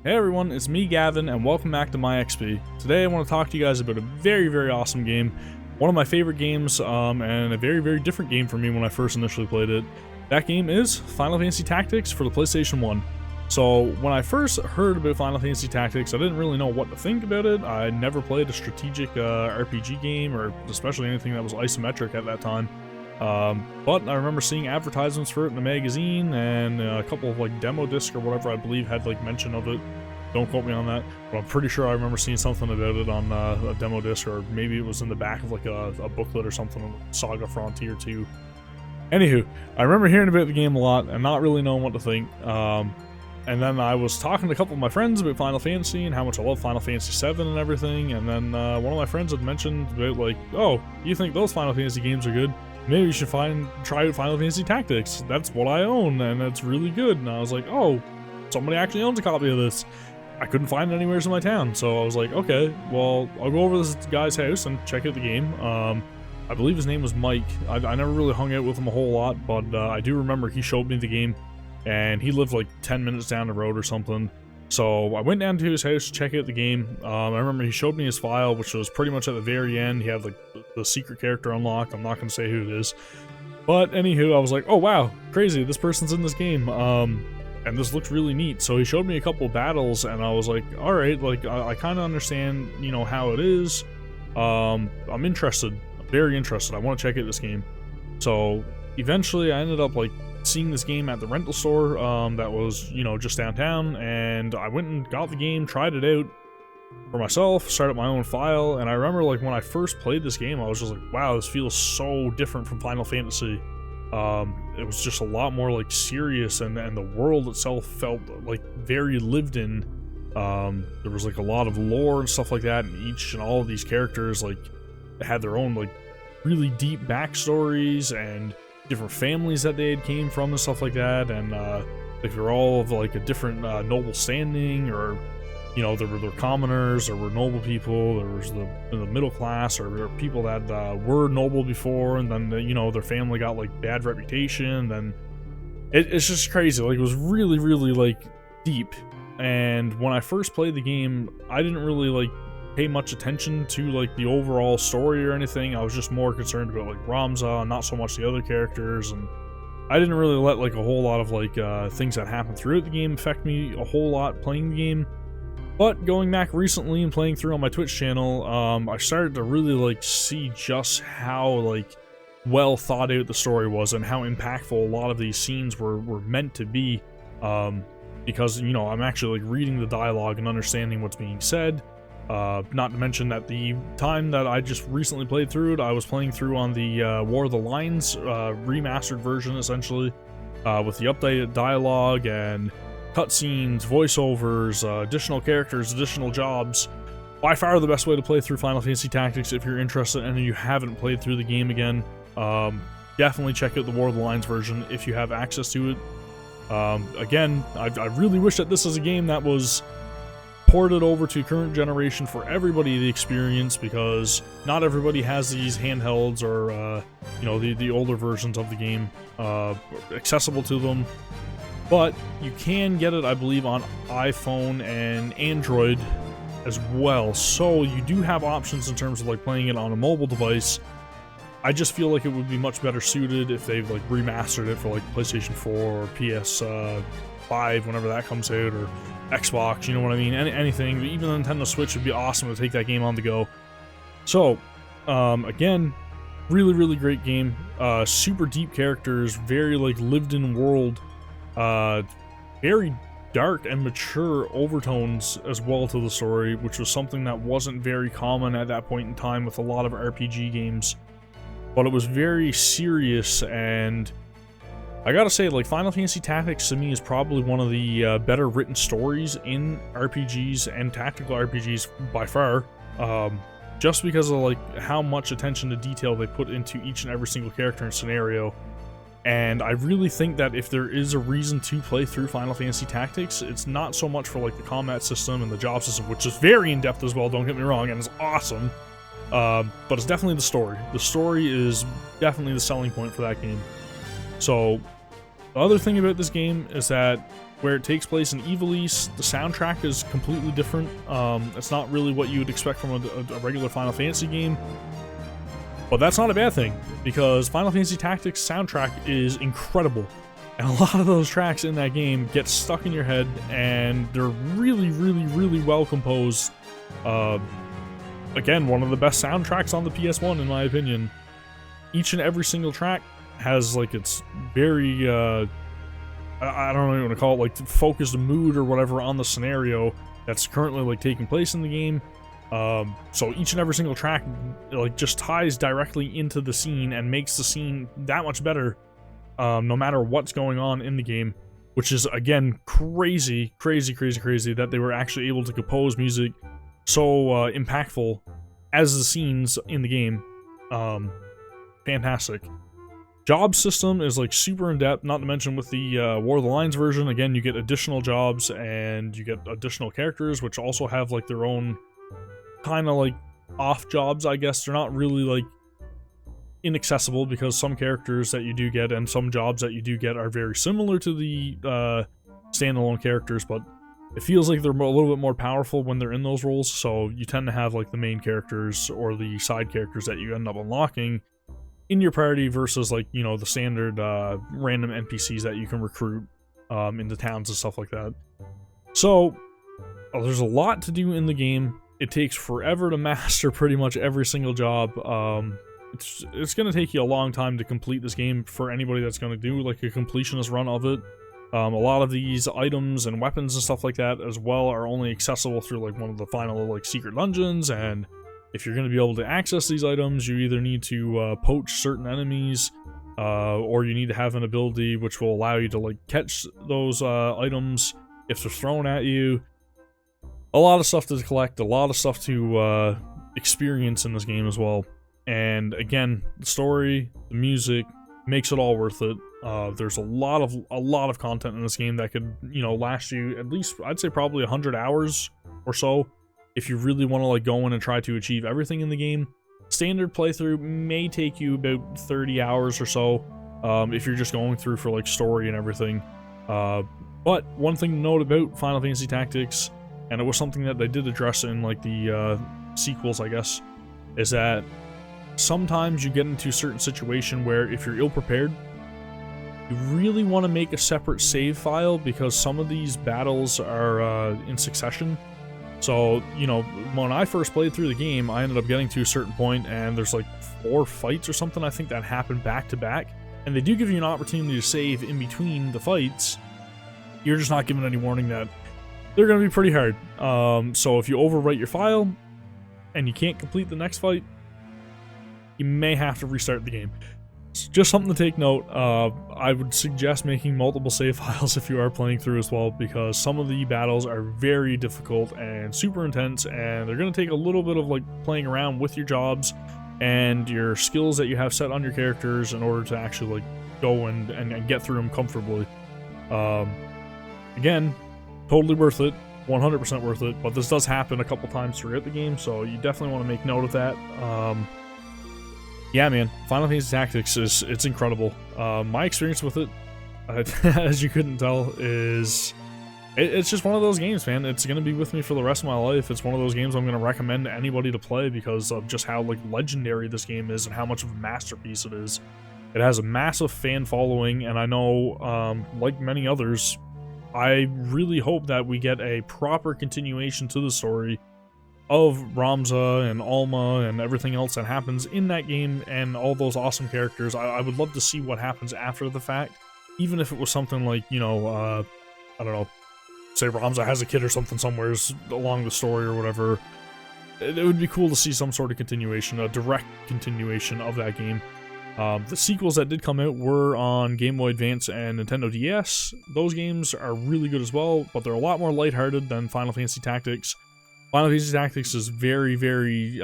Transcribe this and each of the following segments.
Hey everyone, it's me Gavin and welcome back to MyXP. Today I want to talk to you guys about a very awesome game. One of my favorite games and a very different game for me when I first initially played it. That game is Final Fantasy Tactics for the PlayStation 1. So when I first heard about Final Fantasy Tactics, I didn't really know what to think about it. I never played a strategic RPG game, or especially anything that was isometric at that time. But I remember seeing advertisements for it in a magazine, and a couple of like demo discs or whatever I believe had like mention of it. Don't quote me on that, but I'm pretty sure I remember seeing something about it on a demo disc, or maybe it was in the back of like a booklet or something, Saga Frontier 2. Anywho, I remember hearing about the game a lot and not really knowing what to think. And then I was talking to a couple of my friends about Final Fantasy and how much I love Final Fantasy 7 and everything, and then one of my friends had mentioned about like, oh, you think those Final Fantasy games are good? Maybe you should try out Final Fantasy Tactics. That's what I own, and it's really good. And I was like, oh, somebody actually owns a copy of this. I couldn't find it anywhere in my town, so I was like, okay, well, I'll go over to this guy's house and check out the game. I believe his name was Mike. I never really hung out with him a whole lot, but I do remember he showed me the game, and he lived like 10 minutes down the road or something. So I went down to his house to check out the game. I remember he showed me his file, which was pretty much at the very end. He had like the secret character unlocked. I'm not going to say who it is. But anywho, I was like, oh wow, crazy, this person's in this game. And this looks really neat. So he showed me a couple of battles, and I was like, all right, like I kind of understand, you know, how it is. I'm interested. I'm very interested. I want to check out this game. So eventually I ended up like seeing this game at the rental store that was, you know, just downtown, and I went and got the game, tried it out for myself, started my own file, and I remember like when I first played this game, I was just like, wow, this feels so different from Final Fantasy. It was just a lot more like serious, and the world itself felt like very lived in. There was like a lot of lore and stuff like that, and each and all of these characters like had their own like really deep backstories and different families that they had came from and stuff like that, and like they're all of like a different noble standing, or you know, there were commoners, or were noble people, there was the middle class, or people that were noble before, and then you know, their family got like bad reputation. Then it's just crazy. Like, it was really like deep. And when I first played the game, I didn't really like pay much attention to like the overall story or anything. I was just more concerned about like Ramza and not so much the other characters, and I didn't really let like a whole lot of like things that happened throughout the game affect me a whole lot playing the game. But going back recently and playing through on my Twitch channel, I started to really like see just how like well thought out the story was, and how impactful a lot of these scenes were meant to be, because, you know, I'm actually like reading the dialogue and understanding what's being said. Not to mention that the time that I just recently played through it, I was playing through on the War of the Lines remastered version, essentially, with the updated dialogue and cutscenes, voiceovers, additional characters, additional jobs. By far the best way to play through Final Fantasy Tactics if you're interested and you haven't played through the game again. Definitely check out the War of the Lines version if you have access to it. Again, I really wish that this is a game that was ported over to current generation for everybody to experience, because not everybody has these handhelds or you know, the older versions of the game accessible to them. But you can get it, I believe, on iPhone and Android as well. So you do have options in terms of like playing it on a mobile device. I just feel like it would be much better suited if they've like remastered it for like PlayStation 4 or PS5 whenever that comes out, or Xbox, you know what I mean? Anything, even the Nintendo Switch would be awesome to take that game on the go. So, again, really great game. Super deep characters, very like lived in world. Very dark and mature overtones as well to the story, which was something that wasn't very common at that point in time with a lot of RPG games. But it was very serious, and I gotta say, like, Final Fantasy Tactics to me is probably one of the better written stories in RPGs and tactical RPGs by far. Just because of like how much attention to detail they put into each and every single character and scenario. And I really think that if there is a reason to play through Final Fantasy Tactics, it's not so much for like the combat system and the job system, which is very in-depth as well, don't get me wrong, and it's awesome. But it's definitely the story. The story is definitely the selling point for that game. So, the other thing about this game is that where it takes place in Ivalice. The soundtrack is completely different. It's not really what you would expect from a regular Final Fantasy game. But that's not a bad thing, because Final Fantasy Tactics soundtrack is incredible. And a lot of those tracks in that game get stuck in your head, and they're really, really, really well composed. Again, one of the best soundtracks on the PS1, in my opinion. Each and every single track has, like, its very, I don't know what to call it, like, focused mood or whatever on the scenario that's currently, like, taking place in the game. So each and every single track, like, just ties directly into the scene and makes the scene that much better, no matter what's going on in the game, which is, again, crazy that they were actually able to compose music so impactful as the scenes in the game. Fantastic. Job system is, like, super in-depth, not to mention with the War of the Lines version, again, you get additional jobs and you get additional characters, which also have, like, their own kind of, like, off jobs, I guess. They're not really, like, inaccessible, because some characters that you do get and some jobs that you do get are very similar to the standalone characters, but it feels like they're a little bit more powerful when they're in those roles, so you tend to have, like, the main characters or the side characters that you end up unlocking in your party versus, like, you know, the standard random NPCs that you can recruit into towns and stuff like that. So there's a lot to do in the game. It takes forever to master pretty much every single job. It's going to take you a long time to complete this game for anybody that's going to do, like, a completionist run of it. A lot of these items and weapons and stuff like that as well are only accessible through, like, one of the final, like, secret dungeons, and if you're going to be able to access these items, you either need to poach certain enemies, or you need to have an ability which will allow you to, like, catch those items if they're thrown at you. A lot of stuff to collect, a lot of stuff to experience in this game as well. And again, the story, the music, makes it all worth it. There's a lot of content in this game that could, you know, last you at least, I'd say probably 100 hours or so, if you really want to, like, go in and try to achieve everything in the game. Standard playthrough may take you about 30 hours or so, if you're just going through for, like, story and everything. But one thing to note about Final Fantasy Tactics, and it was something that they did address in, like, the sequels, I guess, is that sometimes you get into a certain situation where if you're ill-prepared, you really want to make a separate save file, because some of these battles are in succession. So, you know, when I first played through the game, I ended up getting to a certain point, and there's, like, 4 fights or something, I think, that happen back to back. And they do give you an opportunity to save in between the fights. You're just not given any warning that they're going to be pretty hard. So if you overwrite your file and you can't complete the next fight, you may have to restart the game. It's just something to take note. I would suggest making multiple save files if you are playing through as well, because some of the battles are very difficult and super intense, and they're going to take a little bit of, like, playing around with your jobs and your skills that you have set on your characters in order to actually, like, go and get through them comfortably. Again, totally worth it, 100% worth it, but this does happen a couple times throughout the game, so you definitely want to make note of that. Yeah, man, Final Fantasy Tactics it's incredible. My experience with it, as you couldn't tell, is it's just one of those games, man. It's gonna be with me for the rest of my life. It's one of those games I'm gonna recommend to anybody to play because of just how, like, legendary this game is and how much of a masterpiece it is. It has a massive fan following, and I know, like many others, I really hope that we get a proper continuation to the story of Ramza and Alma and everything else that happens in that game and all those awesome characters. I would love to see what happens after the fact, even if it was something like, you know, I don't know, say Ramza has a kid or something somewhere along the story or whatever. It would be cool to see some sort of continuation, a direct continuation of that game. The sequels that did come out were on Game Boy Advance and Nintendo DS. Those games are really good as well, but they're a lot more lighthearted than Final Fantasy Tactics. Final Fantasy Tactics is very, very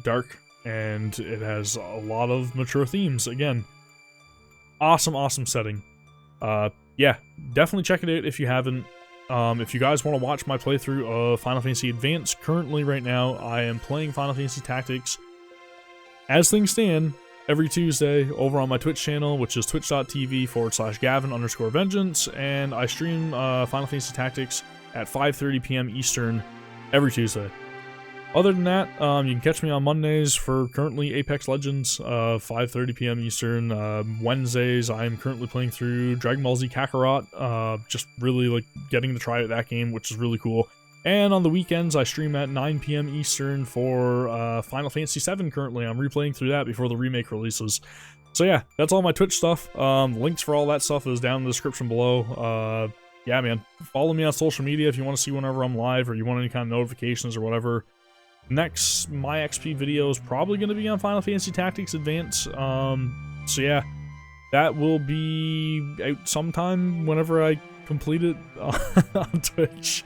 dark, and it has a lot of mature themes. Again, awesome setting. Yeah, definitely check it out if you haven't. If you guys want to watch my playthrough of Final Fantasy Advance, currently right now I am playing Final Fantasy Tactics. As things stand, every Tuesday over on my Twitch channel, which is twitch.tv/Gavin_Vengeance, and I stream Final Fantasy Tactics at 5:30 p.m. Eastern every Tuesday. Other than that, you can catch me on Mondays for currently Apex Legends, 5:30 p.m. Eastern. Wednesdays, I am currently playing through Dragon Ball Z Kakarot, just really like getting to try out that game, which is really cool. And on the weekends, I stream at 9 p.m. Eastern for Final Fantasy VII currently. I'm replaying through that before the remake releases. So yeah, that's all my Twitch stuff. Links for all that stuff is down in the description below. Yeah, man, follow me on social media if you want to see whenever I'm live or you want any kind of notifications or whatever. Next MyXP video is probably going to be on Final Fantasy Tactics Advance. So yeah, that will be out sometime whenever I complete it on Twitch.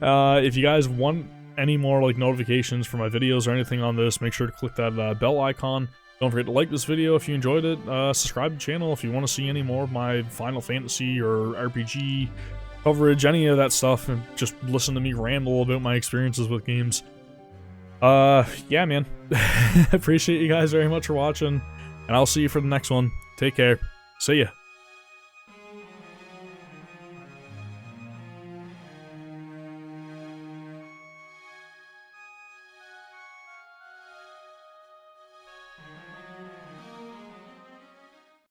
If you guys want any more like notifications for my videos or anything on this, make sure to click that bell icon. Don't forget to like this video if you enjoyed it. Subscribe to the channel if you want to see any more of my Final Fantasy or RPG coverage, any of that stuff, and just listen to me ramble about my experiences with games. Yeah, man. Appreciate you guys very much for watching, and I'll see you for the next one. Take care. See ya.